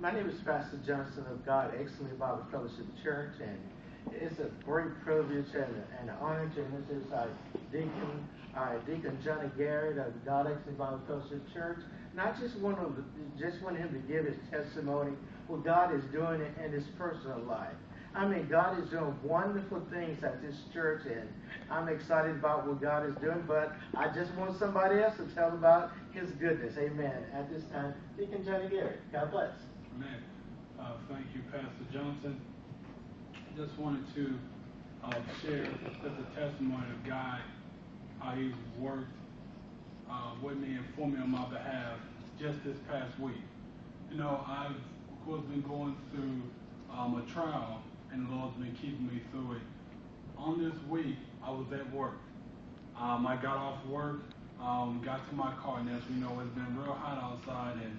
My name is Pastor Johnson of God, Excellency Bible Fellowship Church, and it's a great privilege and an honor to introduce our Deacon Johnny Garrett of God, Excellency Bible Fellowship Church. And I just want him to give his testimony what God is doing in his personal life. I mean, God is doing wonderful things at this church, and I'm excited about what God is doing, but I just want somebody else to tell about his goodness. Amen. At this time, Deacon Johnny Garrett. God bless. Amen. Thank you, Pastor Johnson. Just wanted to share just a testimony of God, how He's worked with me and for me on my behalf just this past week. You know, I've, of course, been going through a trial, and the Lord's been keeping me through it. On this week, I was at work. I got off work, got to my car, and as we know, it's been real hot outside, and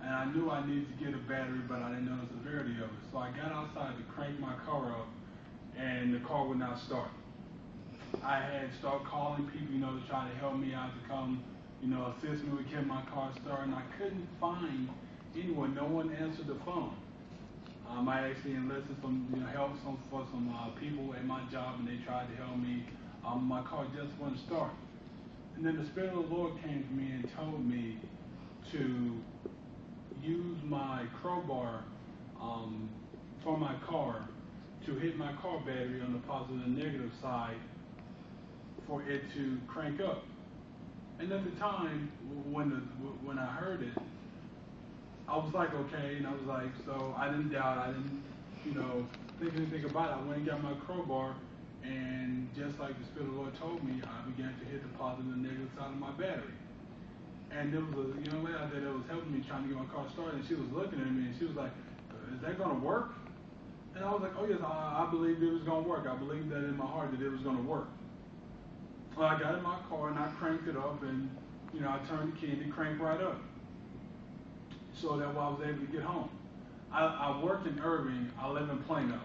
I knew I needed to get a battery, but I didn't know the severity of it. So I got outside to crank my car up, and the car would not start. I had started calling people, to try to help me out to come, assist me with getting my car started, and I couldn't find anyone. No one answered the phone. I actually enlisted some, help for some people at my job, and they tried to help me. My car just wouldn't start. And then the Spirit of the Lord came to me and told me to use my crowbar for my car to hit my car battery on the positive and negative side for it to crank up. And at the time when I heard it, I was like, okay, and I was like, so I didn't doubt, I didn't, think anything about it. I went and got my crowbar, and just like the Spirit of the Lord told me, I began to hit the positive and negative side of my battery. And there was a young lady out there that was helping me trying to get my car started, and she was looking at me, and she was like, is that going to work? And I was like, oh yes, I believed it was going to work. I believed that in my heart that it was going to work. Well, I got in my car, and I cranked it up, and, I turned the key, and it cranked right up. So that way I was able to get home. I work in Irving. I live in Plano.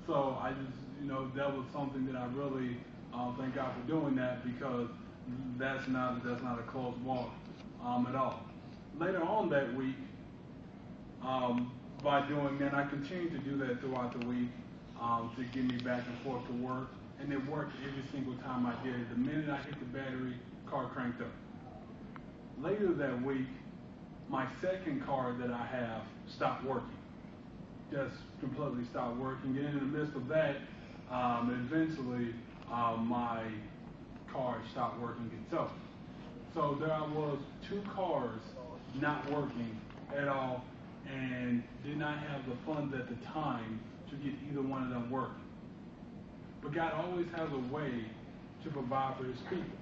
So I just, that was something that I really thank God for doing that, because that's not a close walk at all. Later on that week, by doing that, I continued to do that throughout the week to get me back and forth to work, and it worked every single time I did it. The minute I hit the battery, car cranked up. Later that week, my second car that I have stopped working. Just completely stopped working. And in the midst of that, eventually my car stopped working itself. So there I was, two cars not working at all, and did not have the funds at the time to get either one of them working. But God always has a way to provide for His people.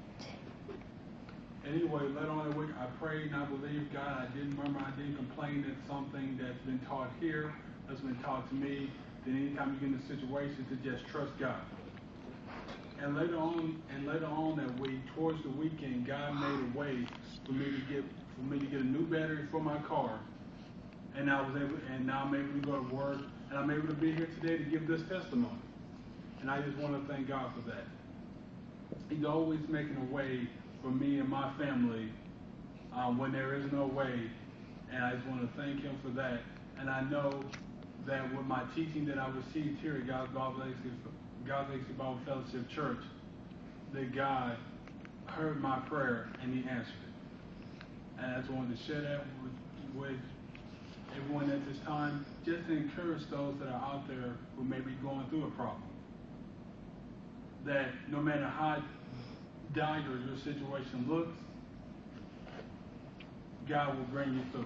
And anyway, later on in the week, I prayed and I believed God. I didn't murmur, I didn't complain. That's something that's been taught here, that's been taught to me. That anytime you get in a situation, to just trust God. And later on that week, towards the weekend, God made a way for me to get a new battery for my car. And now I'm able to go to work, and I'm able to be here today to give this testimony. And I just want to thank God for that. He's always making a way for me and my family when there is no way, and I just want to thank Him for that. And I know that with my teaching that I received here at God's Excellency Bible Fellowship Church, that God heard my prayer and He answered it. And I just wanted to share that with everyone at this time, just to encourage those that are out there who may be going through a problem. That no matter how dire your situation looks, God will bring you through.